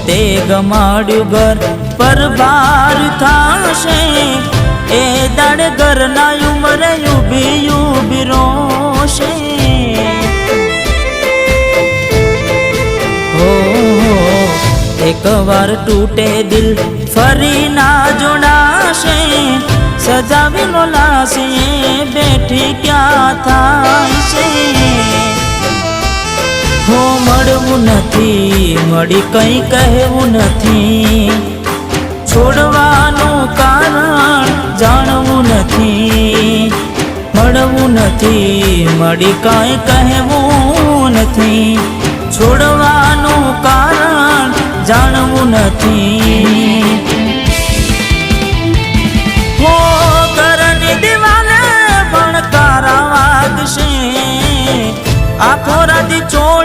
તે ગમાડ્યું ઘર પર ભાર થાશે એ દાડે ઘરના ઉમરે ઊભી ઊભી રોશે एक बार टूटे दिल फरी ना जोड़ाशे सजावेलो लाशे बैठी क्या थाय छे हो मळवुं नथी मळी कई कहेवुं नथी छोड़वानुं कारण जाणवुं नथी मळवुं नथी मळी कई कहेवुं नथी छोड़वानुं कारण जाणवुं नथी हो घरनी दिवाले भणकारा वागशे आखो राती चोर